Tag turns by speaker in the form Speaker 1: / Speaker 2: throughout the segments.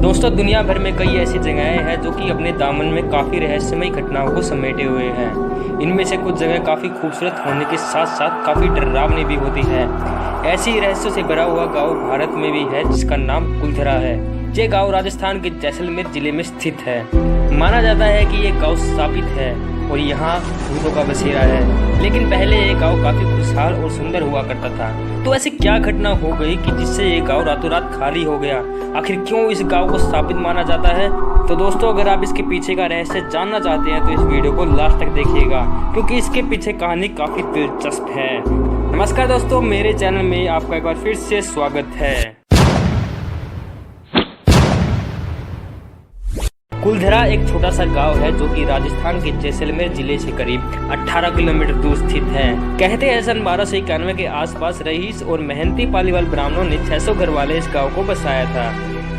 Speaker 1: दोस्तों, दुनिया भर में कई ऐसी जगहें हैं जो कि अपने दामन में काफ़ी रहस्यमयी घटनाओं को समेटे हुए हैं। इनमें से कुछ जगह काफ़ी खूबसूरत होने के साथ साथ काफ़ी डरावनी भी होती है। ऐसी रहस्यों से भरा हुआ गांव भारत में भी है जिसका नाम कुलधरा है। ये गांव राजस्थान के जैसलमेर जिले में स्थित है। माना जाता है कि ये गांव शापित है और यहाँ भूतों का बसेरा है। लेकिन पहले ये गांव काफी खुशहाल और सुंदर हुआ करता था। तो ऐसी क्या घटना हो गई कि जिससे ये गांव रातों रात खाली हो गया? आखिर क्यों इस गांव को शापित माना जाता है? तो दोस्तों, अगर आप इसके पीछे का रहस्य जानना चाहते हैं तो इस वीडियो को लास्ट तक देखिएगा, क्योंकि इसके पीछे कहानी काफी दिलचस्प है। नमस्कार दोस्तों, मेरे चैनल में आपका एक बार फिर से स्वागत है। कुलधरा एक छोटा सा गांव है जो कि राजस्थान के जैसलमेर जिले से करीब 18 किलोमीटर दूर स्थित है। कहते हैं सन 1291 के आसपास रईस और मेहनती पालीवाल ब्राह्मणों ने 600 घर वाले इस गांव को बसाया था।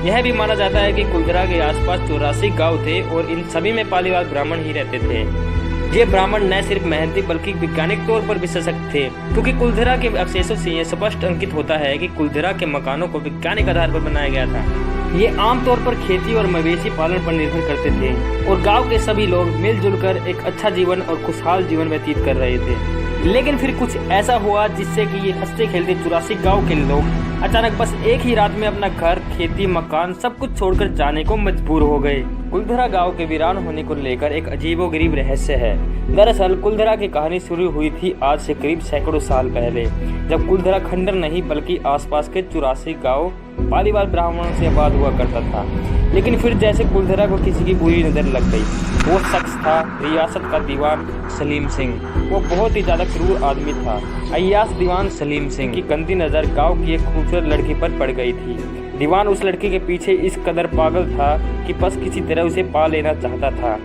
Speaker 1: यह भी माना जाता है कि कुलधरा के आसपास 84 गांव थे और इन सभी में पालीवाल ब्राह्मण ही रहते थे। ये ब्राह्मण न सिर्फ मेहनती बल्कि वैज्ञानिक तौर पर विशेषज्ञ थे, क्योंकि कुलधरा के अवशेषों से यह स्पष्ट अंकित होता है कि कुलधरा के मकानों को वैज्ञानिक आधार पर बनाया गया था। ये आमतौर पर खेती और मवेशी पालन पर निर्भर करते थे और गांव के सभी लोग मिलजुल कर एक अच्छा जीवन और खुशहाल जीवन व्यतीत कर रहे थे। लेकिन फिर कुछ ऐसा हुआ जिससे कि ये हंसते खेलते 84 गांव के लोग अचानक बस एक ही रात में अपना घर, खेती, मकान सब कुछ छोड़कर जाने को मजबूर हो गए। कुलधरा गांव के वीरान होने को लेकर एक अजीबोगरीब रहस्य है। दरअसल कुलधरा की कहानी शुरू हुई थी आज से करीब सैकड़ों साल पहले, जब कुलधरा खंडर नहीं बल्कि आसपास के 84 गांव पालीवाल ब्राह्मणों से आबाद हुआ करता था। लेकिन फिर जैसे कुलधरा को किसी की बुरी नजर लग गई। वो शख्स था रियासत का दीवान सलीम सिंह। वो बहुत ही ज्यादा क्रूर आदमी था। अय्याश दीवान सलीम सिंह की गंदी नजर गांव की एक खूबसूरत लड़की पर पड़ गई थी। दीवान उस लड़की के पीछे इस कदर पागल था कि बस किसी तरह उसे पा लेना चाहता था।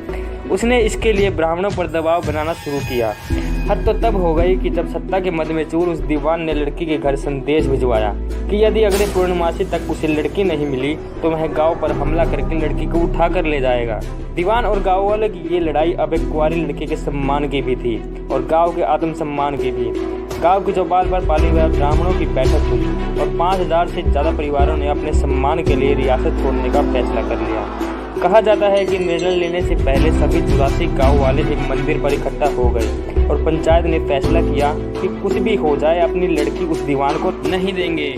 Speaker 1: उसने इसके लिए ब्राह्मणों पर दबाव बनाना शुरू किया। हद तो तब हो गई कि जब सत्ता के मद में चूर उस दीवान ने लड़की के घर संदेश भिजवाया कि यदि अगले पूर्णमासी तक उसे लड़की नहीं मिली तो वह गांव पर हमला करके लड़की को उठा कर ले जाएगा। दीवान और गांव वालों की ये लड़ाई अब एक कुंवारी लड़की के सम्मान की भी थी और गांव के आत्मसम्मान की भी। गांव की चौपाल पर पालीवाल ब्राह्मणों की बैठक हुई और 5000 से ज्यादा परिवारों ने अपने सम्मान के लिए रियासत छोड़ने का फैसला कर लिया। कहा जाता है कि निर्णय लेने से पहले सभी 84 गांव वाले एक मंदिर पर इकट्ठा हो गए और पंचायत ने फैसला किया कि कुछ भी हो जाए अपनी लड़की उस दीवान को नहीं देंगे।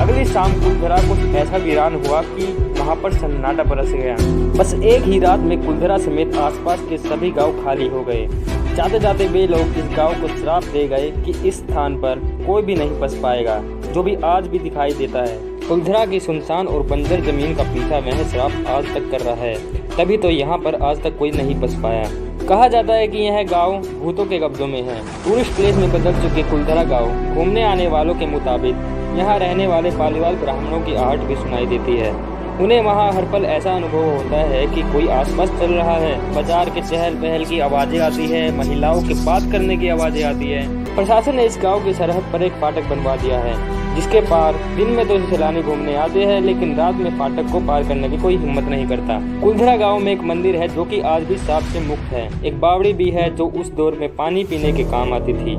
Speaker 1: अगली शाम कुलधरा कुछ ऐसा वीरान हुआ कि वहां पर सन्नाटा बरस गया। बस एक ही रात में कुलधरा समेत आसपास के सभी गांव खाली हो गए। जाते जाते वे लोग इस गांव को श्राप दे गए कि इस स्थान पर कोई भी नहीं बस पाएगा, जो भी आज भी दिखाई देता है। कुलधरा की सुनसान और बंजर जमीन का पीछा वह श्राप आज तक कर रहा है। तभी तो यहाँ पर आज तक कोई नहीं बस पाया। कहा जाता है कि यह गांव भूतों के कब्जों में है। टूरिस्ट प्लेस में बदल चुके कुलधरा गांव घूमने आने वालों के मुताबिक यहाँ रहने वाले पालीवाल ब्राह्मणों की आहट भी सुनाई देती है। उन्हें वहाँ हर पल ऐसा अनुभव होता है कि कोई आसपास चल रहा है। बाजार के चहल पहल की आवाजें आती है, महिलाओं के बात करने की आवाजें आती है। प्रशासन ने इस गांव की सरहद पर एक फाटक बनवा दिया है, जिसके पार दिन में तो सैलानी घूमने आते हैं, लेकिन रात में फाटक को पार करने की कोई हिम्मत नहीं करता। कुलधरा गांव में एक मंदिर है जो कि आज भी सांप से मुक्त है। एक बावड़ी भी है जो उस दौर में पानी पीने के काम आती थी।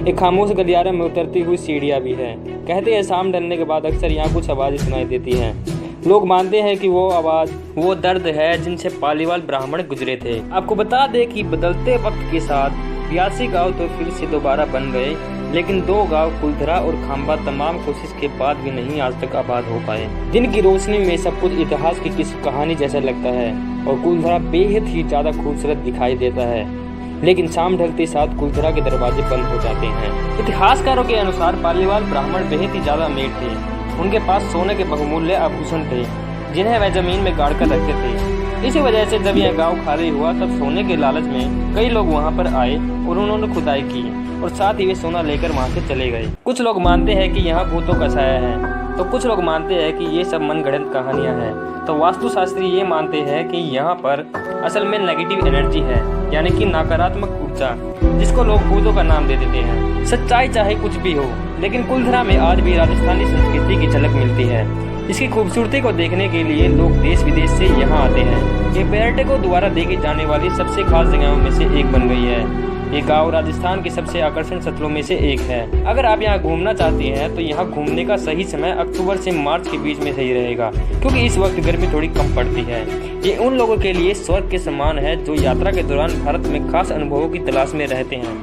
Speaker 1: एक खामोश गलियारे में उतरती हुई सीढ़ियां भी है। कहते हैं शाम ढलने के बाद अक्सर यहाँ कुछ आवाजें सुनाई देती हैं। लोग मानते हैं कि वो आवाज वो दर्द है जिनसे पालीवाल ब्राह्मण गुजरे थे। आपको बता दें कि बदलते वक्त के साथ 82 गांव तो फिर से दोबारा बन गए, लेकिन 2 गांव कुलधरा और खांबा तमाम कोशिश के बाद भी नहीं आज तक आबाद हो पाए। दिन की रोशनी में सब कुछ इतिहास की किसी कहानी जैसा लगता है और कुलधरा बेहद ही ज्यादा खूबसूरत दिखाई देता है। लेकिन शाम ढलते साथ कुलधरा के दरवाजे बंद हो जाते हैं। इतिहासकारों के अनुसार पालीवाल ब्राह्मण बेहद ही ज्यादा अमीर थे। उनके पास सोने के बहुमूल्य आभूषण थे जिन्हें वह जमीन में गाड़ कर रखते थे। इसी वजह से जब यह गांव खाली हुआ तब सोने के लालच में कई लोग वहां पर आए और उन्होंने खुदाई की और साथ ही वे सोना लेकर वहां से चले गए। कुछ लोग मानते हैं कि यहाँ भूतों का साया है, तो कुछ लोग मानते हैं कि ये सब मनगढ़ंत कहानियां हैं। तो वास्तुशास्त्री ये मानते हैं कि यहाँ पर असल में नेगेटिव एनर्जी है, यानी कि नकारात्मक ऊर्जा, जिसको लोग भूतों का नाम दे देते हैं। सच्चाई चाहे कुछ भी हो, लेकिन कुलधरा में आज भी राजस्थानी संस्कृति की झलक मिलती है। इसकी खूबसूरती को देखने के लिए लोग देश विदेश से यहाँ आते हैं। ये पर्यटकों द्वारा देखी जाने वाली सबसे खास जगहों में से एक बन गई है। ये गांव राजस्थान के सबसे आकर्षण स्थलों में से एक है। अगर आप यहाँ घूमना चाहते हैं तो यहाँ घूमने का सही समय अक्टूबर से मार्च के बीच में सही रहेगा, क्योंकि इस वक्त गर्मी थोड़ी कम पड़ती है। ये उन लोगों के लिए स्वर्ग के समान है जो यात्रा के दौरान भारत में खास अनुभवों की तलाश में रहते हैं।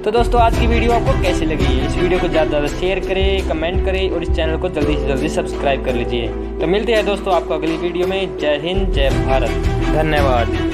Speaker 1: तो दोस्तों, आज की वीडियो आपको कैसी लगी? इस वीडियो को ज़्यादा से ज़्यादा शेयर करें, कमेंट करें और इस चैनल को जल्दी से जल्दी सब्सक्राइब कर लीजिए। तो मिलते हैं दोस्तों आपको अगली वीडियो में। जय हिंद, जय भारत, धन्यवाद।